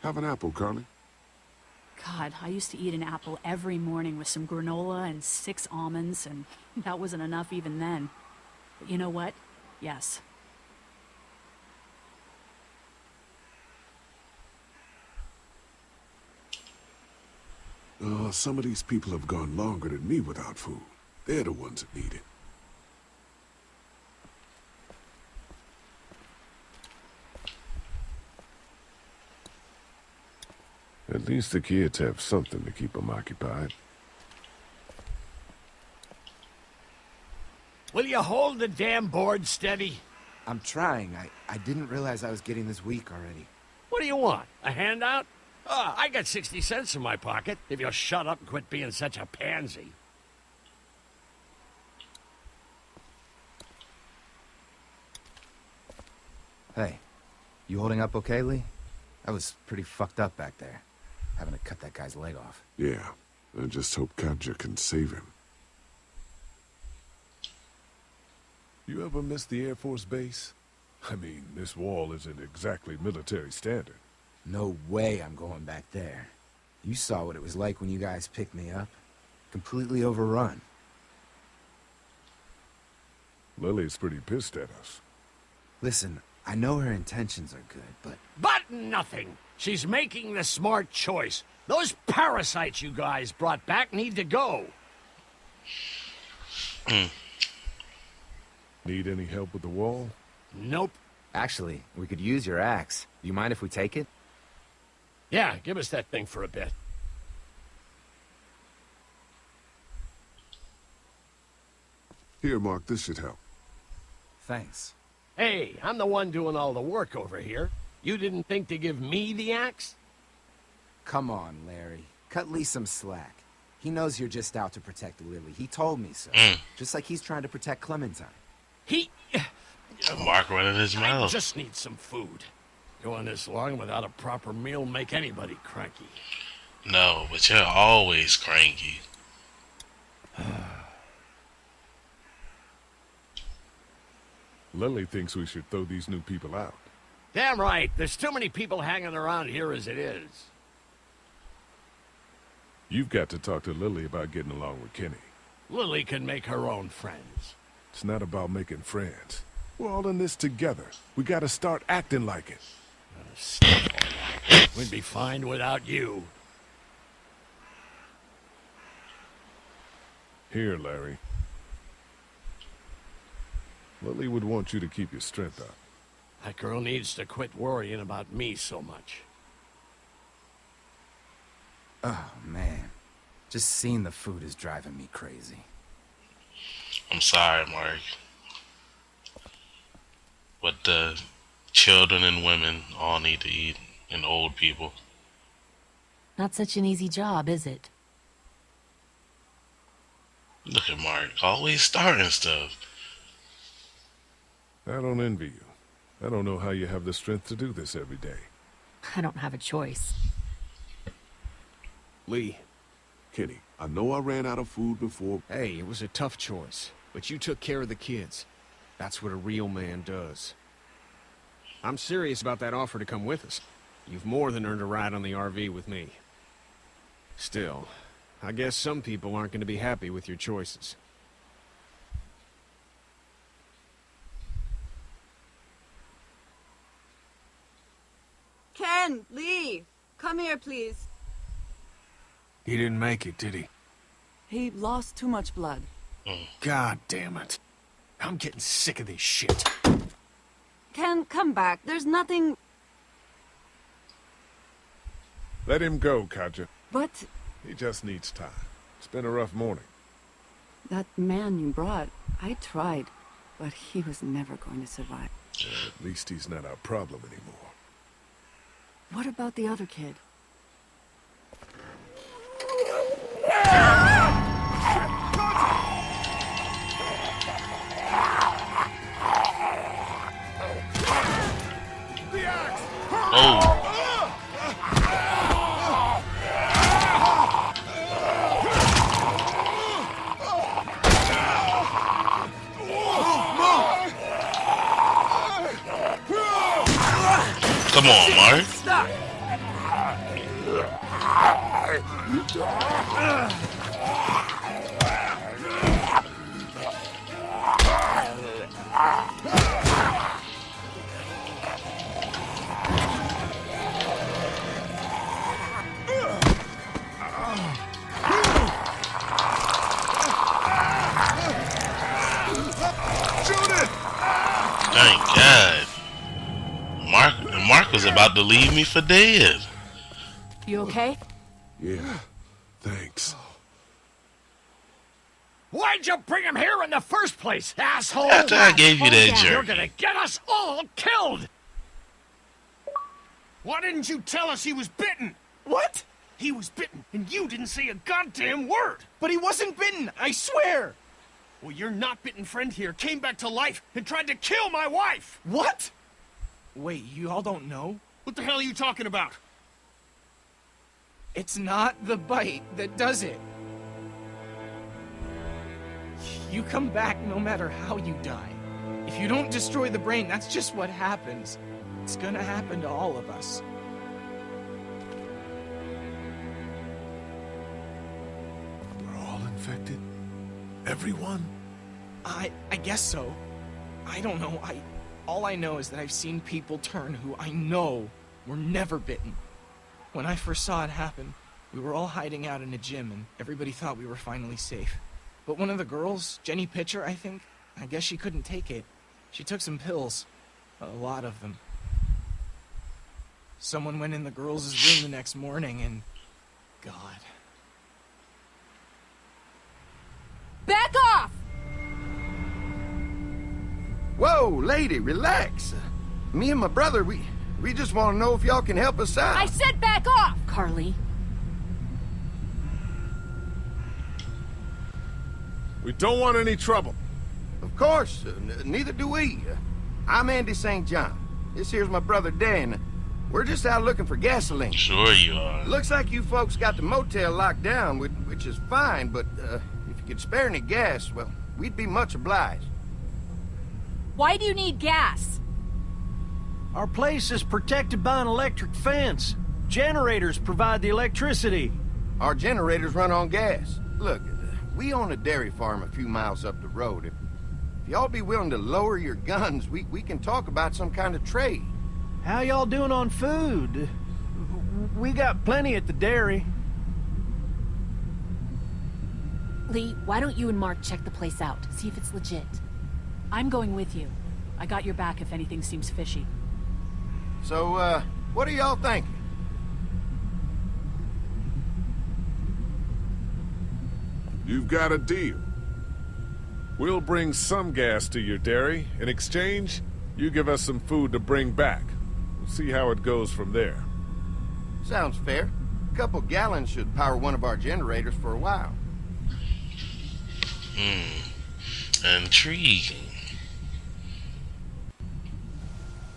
Have an apple, Carly. God, I used to eat an apple every morning with some granola and 6 almonds, and that wasn't enough even then. But you know what? Yes. Some of these people have gone longer than me without food. They're the ones that need it. At least the kids have something to keep them occupied. Will you hold the damn board steady? I'm trying. I didn't realize I was getting this weak already. What do you want? A handout? Oh, I got 60 cents in my pocket, if you'll shut up and quit being such a pansy. Hey, you holding up okay, Lee? I was pretty fucked up back there, having to cut that guy's leg off. Yeah, I just hope Katja can save him. You ever miss the Air Force Base? I mean, this wall isn't exactly military standard. No way I'm going back there. You saw what it was like when you guys picked me up. Completely overrun. Lily's pretty pissed at us. Listen, I know her intentions are good, but... But nothing! She's making the smart choice. Those parasites you guys brought back need to go. Need any help with the wall? Nope. Actually, we could use your axe. Do you mind if we take it? Yeah, give us that thing for a bit. Here, Mark, this should help. Thanks. Hey, I'm the one doing all the work over here. You didn't think to give me the axe? Come on, Larry. Cut Lee some slack. He knows you're just out to protect Lily. He told me so. Just like he's trying to protect Clementine. Mark running his I mouth. just need some food. Going this long without a proper meal make anybody cranky. No, but you're always cranky. Lily thinks we should throw these new people out. Damn right. There's too many people hanging around here as it is. You've got to talk to Lily about getting along with Kenny. Lily can make her own friends. It's not about making friends. We're all in this together. We gotta start acting like it. Stuff all that. We'd be fine without you. Here, Larry. Lily would want you to keep your strength up. That girl needs to quit worrying about me so much. Oh, man. Just seeing the food is driving me crazy. I'm sorry, Mark. But the children and women all need to eat, and old people. Not such an easy job, is it? Look at Mark, always starting stuff. I don't envy you. I don't know how you have the strength to do this every day. I don't have a choice. Lee, Kenny, I know I ran out of food before. hey, it was a tough choice, but you took care of the kids. That's what a real man does. I'm serious about that offer to come with us. You've more than earned a ride on the RV with me. Still, I guess some people aren't going to be happy with your choices. Ken, Lee, come here, please. He didn't make it, did he? He lost too much blood. God damn it. I'm getting sick of this shit. Ken, come back. There's nothing... Let him go, Katja. But He just needs time. It's been a rough morning. that man you brought, I tried, but he was never going to survive. At least he's not our problem anymore. What about the other kid? Oh, come on, Mark. Stop! Thank God. Mark was about to leave me for dead. You okay? Yeah, thanks. Why'd you bring him here in the first place, asshole? After I gave you that jerky. You're gonna get us all killed! Why didn't you tell us he was bitten? What? He was bitten, and you didn't say a goddamn word! But he wasn't bitten, I swear! Well, your not-bitten friend here came back to life and tried to kill my wife! What? Wait, you all don't know? What the hell are you talking about? It's not the bite that does it. You come back no matter how you die. If you don't destroy the brain, that's just what happens. It's gonna happen to all of us. We're all infected? Everyone? I guess so. I don't know. All I know is that I've seen people turn who I know were never bitten. When I first saw it happen, we were all hiding out in a gym and everybody thought we were finally safe. But one of the girls, Jenny Pitcher, I think, I guess she couldn't take it. She took some pills. A lot of them. Someone went in the girls' room the next morning and... God. Back off! Whoa, lady, relax. Me and my brother, we just want to know if y'all can help us out. I said back off! Carly. We don't want any trouble. Of course, neither do we. I'm Andy St. John. This here's my brother Dan. We're just out looking for gasoline. Sure you are. Looks like you folks got the motel locked down, which is fine, but if you could spare any gas, well, we'd be much obliged. Why do you need gas? Our place is protected by an electric fence. Generators provide the electricity. Our generators run on gas. Look, we own a dairy farm a few miles up the road. If y'all be willing to lower your guns, we can talk about some kind of trade. How y'all doing on food? We got plenty at the dairy. Lee, why don't you and Mark check the place out, see if it's legit? I'm going with you. I got your back if anything seems fishy. So, what are y'all thinking? You've got a deal. We'll bring some gas to your dairy. In exchange, you give us some food to bring back. We'll see how it goes from there. Sounds fair. A couple gallons should power one of our generators for a while. Intriguing.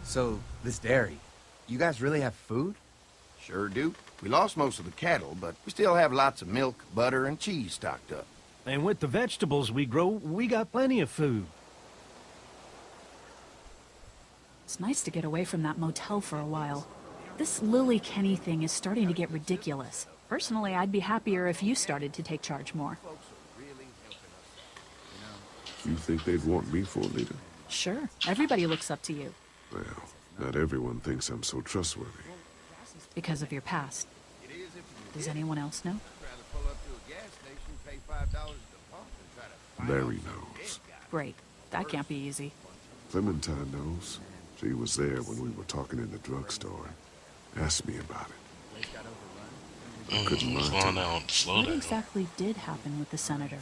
So, this dairy, you guys really have food? Sure do. We lost most of the cattle, but we still have lots of milk, butter, and cheese stocked up. And with the vegetables we grow, we got plenty of food. It's nice to get away from that motel for a while. This Lily Kenny thing is starting to get ridiculous. Personally, I'd be happier if you started to take charge more. You think they'd want me for a leader? Sure. Everybody looks up to you. Well, not everyone thinks I'm so trustworthy. Because of your past. Does anyone else know? Larry knows. Great. That can't be easy. Clementine knows. She was there when we were talking in the drugstore. Asked me about it. I couldn't lie to Slow her. down. Slow What down. exactly did happen with the senator?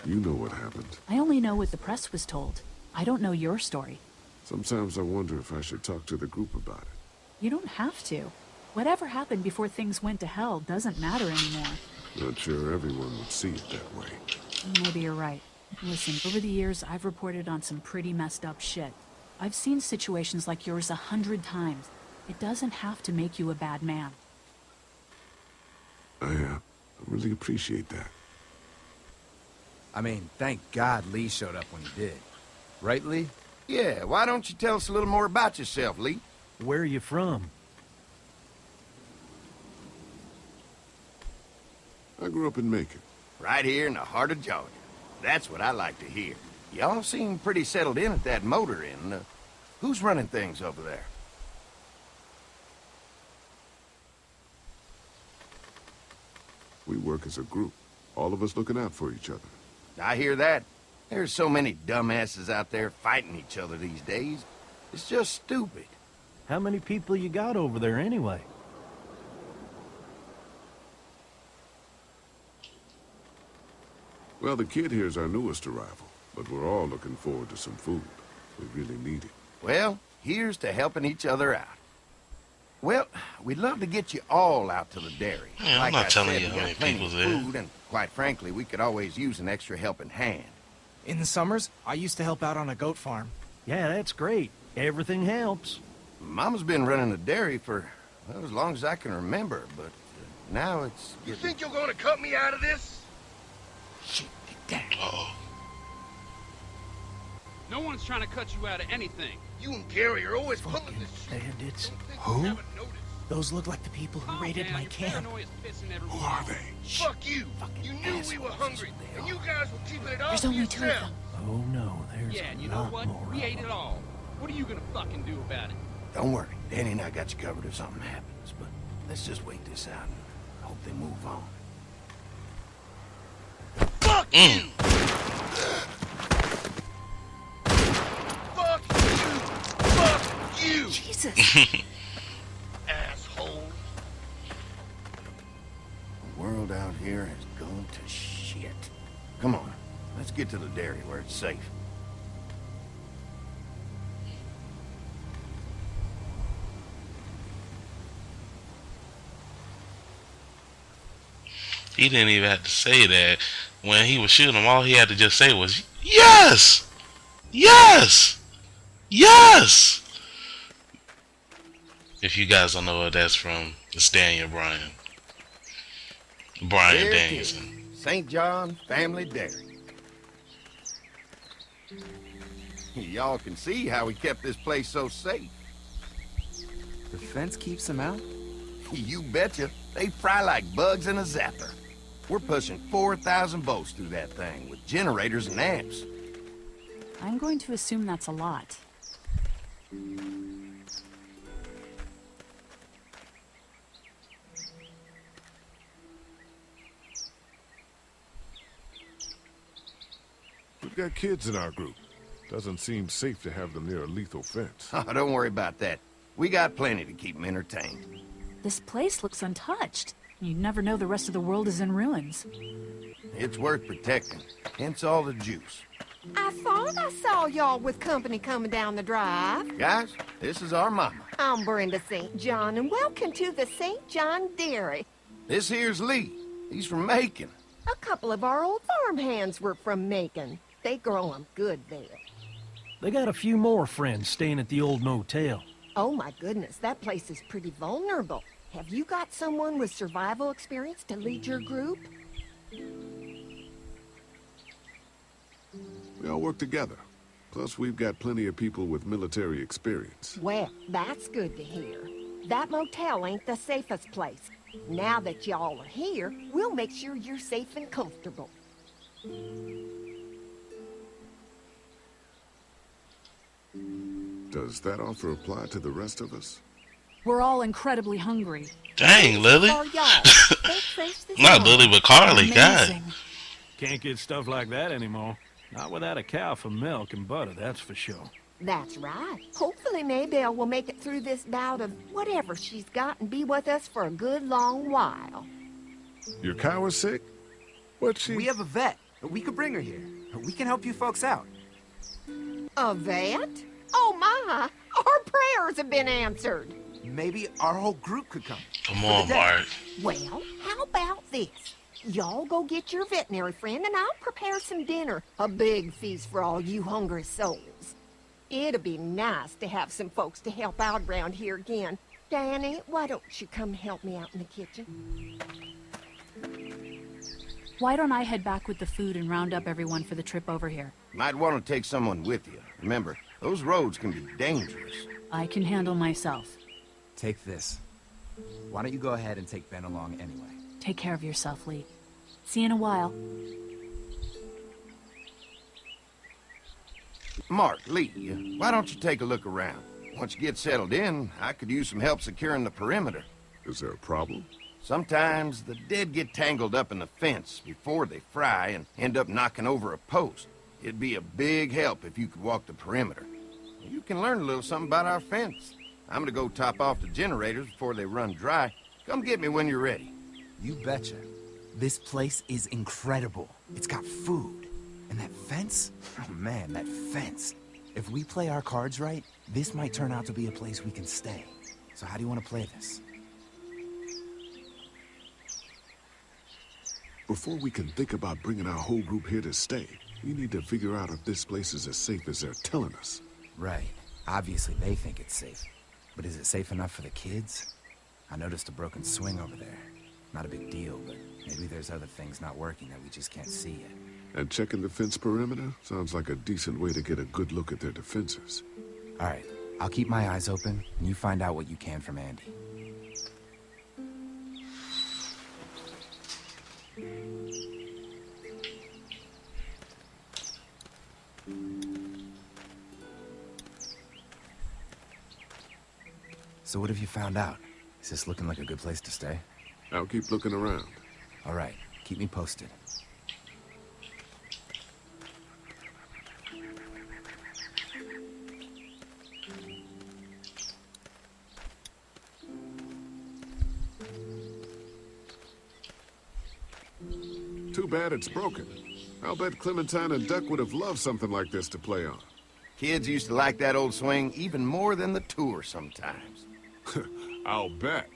You know what happened. I only know what the press was told. I don't know your story. Sometimes I wonder if I should talk to the group about it. You don't have to. Whatever happened before things went to hell doesn't matter anymore. Not sure everyone would see it that way. Maybe you're right. Listen, over the years, I've reported on some pretty messed up shit. I've seen situations like yours 100 times. It doesn't have to make you a bad man. I really appreciate that. I mean, thank God Lee showed up when he did. Right, Lee? Yeah, why don't you tell us a little more about yourself, Lee? Where are you from? I grew up in Macon. Right here in the heart of Georgia. That's what I like to hear. Y'all seem pretty settled in at that motor inn. Who's running things over there? We work as a group, all of us looking out for each other. I hear that. There's so many dumbasses out there fighting each other these days. It's just stupid. How many people you got over there anyway? Well, the kid here's our newest arrival, but we're all looking forward to some food. We really need it. Well, here's to helping each other out. Well, we'd love to get you all out to the dairy. Yeah, I'm not telling you how many plenty people's of there. food, and quite frankly, we could always use an extra helping hand. In the summers, I used to help out on a goat farm. Yeah, that's great. Everything helps. Mama's been running a dairy for, well, as long as I can remember, but now it's... You think you're gonna cut me out of this? Shit, get down. Uh-oh. No one's trying to cut you out of anything. You and Gary are always pulling this shit. Bandits. Who? Those look like the people who raided my camp. Who are they? Fuck you! You knew we were hungry, and you guys were keeping it all There's to only two of yourself. them. Oh no, there's Yeah, a and you know lot what? more We of ate them. it all. What are you gonna fucking do about it? Don't worry, Danny and I got you covered if something happens, but let's just wait this out and hope they move on. Fuck you! Fuck you! Fuck you! Jesus. Asshole! The world out here has gone to shit. Come on, let's get to the dairy where it's safe. He didn't even have to say that. When he was shooting him, all he had to just say was, yes! Yes! Yes! If you guys don't know what that's from, it's Daniel Bryan. Brian There it Danielson. is, St. John Family Dairy. Y'all can see how we kept this place so safe. The fence keeps them out? You betcha. They fry like bugs in a zapper. We're pushing 4,000 volts through that thing with generators and amps. I'm going to assume that's a lot. We've got kids in our group. Doesn't seem safe to have them near a lethal fence. Oh, don't worry about that. We got plenty to keep them entertained. This place looks untouched. You never know the rest of the world is in ruins. It's worth protecting, hence all the juice. I thought I saw y'all with company coming down the drive. Guys, this is our mama. I'm Brenda St. John, and welcome to the St. John Dairy. This here's Lee. He's from Macon. A couple of our old farm hands were from Macon. They grow 'em good there. They got a few more friends staying at the old motel. Oh my goodness, that place is pretty vulnerable. Have you got someone with survival experience to lead your group? We all work together. Plus, we've got plenty of people with military experience. Well, that's good to hear. That motel ain't the safest place. Now that y'all are here, we'll make sure you're safe and comfortable. Does that offer apply to the rest of us? We're all incredibly hungry. Dang, Lily. Or y'all. They trace this Not out. Lily, but Carly. God. Amazing. Can't get stuff like that anymore. Not without a cow for milk and butter, that's for sure. That's right. Hopefully Maybelle will make it through this bout of whatever she's got and be with us for a good long while. Your cow is sick? What's she... We have a vet. We could bring her here. We can help you folks out. A vet? Oh my! Our prayers have been answered. Maybe our whole group could come. Come on, Mark. Well, how about this? Y'all go get your veterinary friend and I'll prepare some dinner. A big feast for all you hungry souls. It'd be nice to have some folks to help out around here again. Danny, why don't you come help me out in the kitchen? Why don't I head back with the food and round up everyone for the trip over here? Might want to take someone with you. Remember, Those roads can be dangerous. I can handle myself. Take this. Why don't you go ahead and take Ben along anyway? Take care of yourself, Lee. See you in a while. Mark, Lee, why don't you take a look around? Once you get settled in, I could use some help securing the perimeter. Is there a problem? Sometimes the dead get tangled up in the fence before they fry and end up knocking over a post. It'd be a big help if you could walk the perimeter. You can learn a little something about our fence. I'm gonna go top off the generators before they run dry. Come get me when you're ready. You betcha. This place is incredible. It's got food. And that fence? Oh man, that fence. If we play our cards right, this might turn out to be a place we can stay. So how do you want to play this? Before we can think about bringing our whole group here to stay, we need to figure out if this place is as safe as they're telling us. Right. Obviously they think it's safe. But is it safe enough for the kids? I noticed a broken swing over there. Not a big deal, but maybe there's other things not working that we just can't see yet. And checking the fence perimeter sounds like a decent way to get a good look at their defenses. All right. I'll keep my eyes open, and you find out what you can from Andy. So what have you found out? Is this looking like a good place to stay? I'll keep looking around. All right. Keep me posted. Too bad it's broken. I'll bet Clementine and Duck would have loved something like this to play on. Kids used to like that old swing even more than the tour sometimes. I'll bet.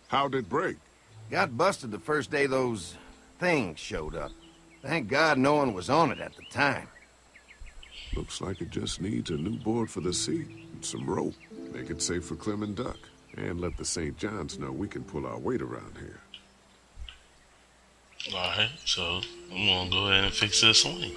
How'd it break? Got busted the first day those things showed up. Thank God no one was on it at the time. Looks like it just needs a new board for the seat and some rope. Make it safe for Clem and Duck. And let the St. John's know we can pull our weight around here. Alright, so I'm gonna go ahead and fix this swing.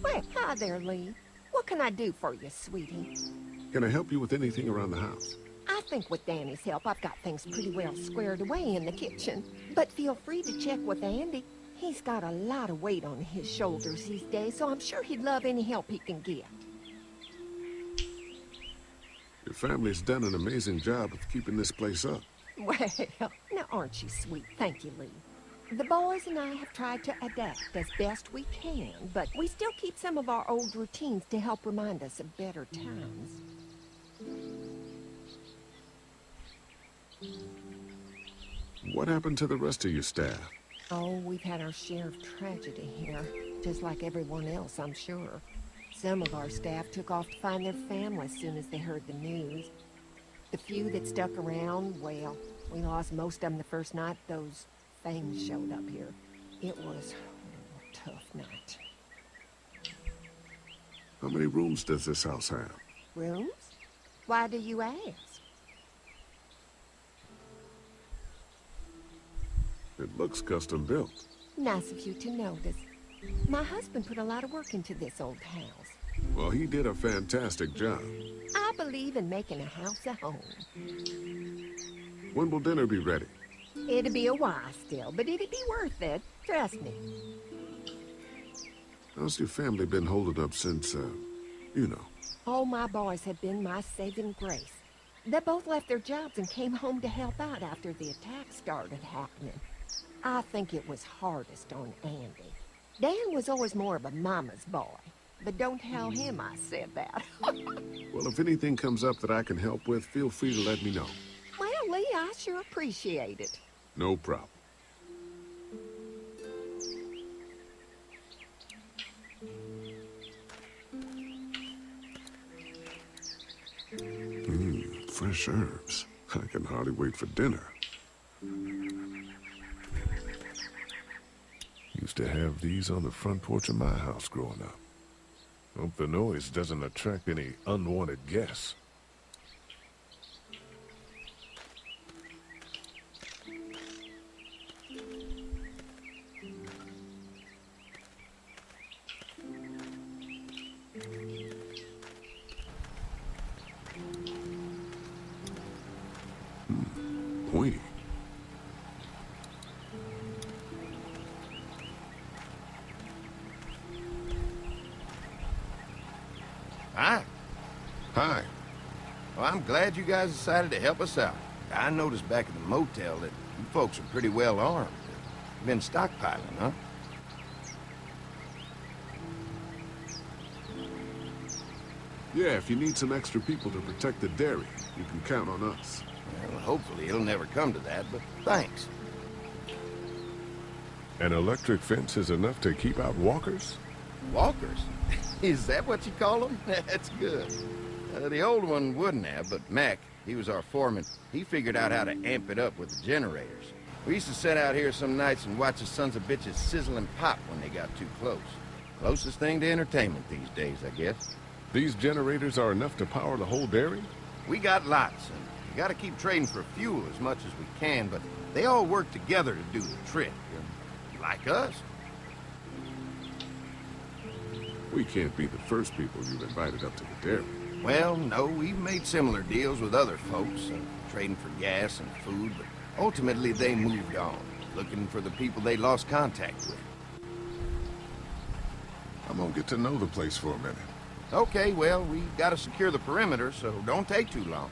Well, hi there, Lee. What can I do for you, sweetie? Can I help you with anything around the house? I think with Danny's help, I've got things pretty well squared away in the kitchen. But feel free to check with Andy. He's got a lot of weight on his shoulders these days, so I'm sure he'd love any help he can get. Your family's done an amazing job of keeping this place up. Well, now aren't you sweet? Thank you, Lee. The boys and I have tried to adapt as best we can, but we still keep some of our old routines to help remind us of better times. What happened to the rest of your staff? Oh, we've had our share of tragedy here, just like everyone else, I'm sure. Some of our staff took off to find their family as soon as they heard the news. The few that stuck around, well, we lost most of them the first night those things showed up here. It was a tough night. How many rooms does this house have? Rooms? Why do you ask? It looks custom built. Nice of you to notice. My husband put a lot of work into this old house. Well, he did a fantastic job. I believe in making a house a home. When will dinner be ready? It'll be a while still, but it'll be worth it. Trust me. How's your family been holding up since, you know? All my boys have been my saving grace. They both left their jobs and came home to help out after the attack started happening. I think it was hardest on Andy. Dan was always more of a mama's boy, but don't tell him I said that. Well, if anything comes up that I can help with, feel free to let me know. Well, Lee, I sure appreciate it. No problem. fresh herbs. I can hardly wait for dinner. Used to have these on the front porch of my house growing up. Hope the noise doesn't attract any unwanted guests. Oui. Hi. Hi. Well, I'm glad you guys decided to help us out. I noticed back at the motel that you folks are pretty well armed. Been stockpiling, huh? Yeah, if you need some extra people to protect the dairy, you can count on us. Well, hopefully it'll never come to that, but thanks. An electric fence is enough to keep out walkers? Walkers? Is that what you call them? That's good. The old one wouldn't have, but Mac, he was our foreman, he figured out how to amp it up with the generators. We used to sit out here some nights and watch the sons of bitches sizzle and pop when they got too close. Closest thing to entertainment these days, I guess. These generators are enough to power the whole dairy? We got lots, and we gotta keep trading for fuel as much as we can, but they all work together to do the trick. Like us. We can't be the first people you've invited up to the dairy. Well, no, we've made similar deals with other folks, trading for gas and food, but ultimately they moved on, looking for the people they lost contact with. I'm gonna get to know the place for a minute. Okay, well, we gotta secure the perimeter, so don't take too long.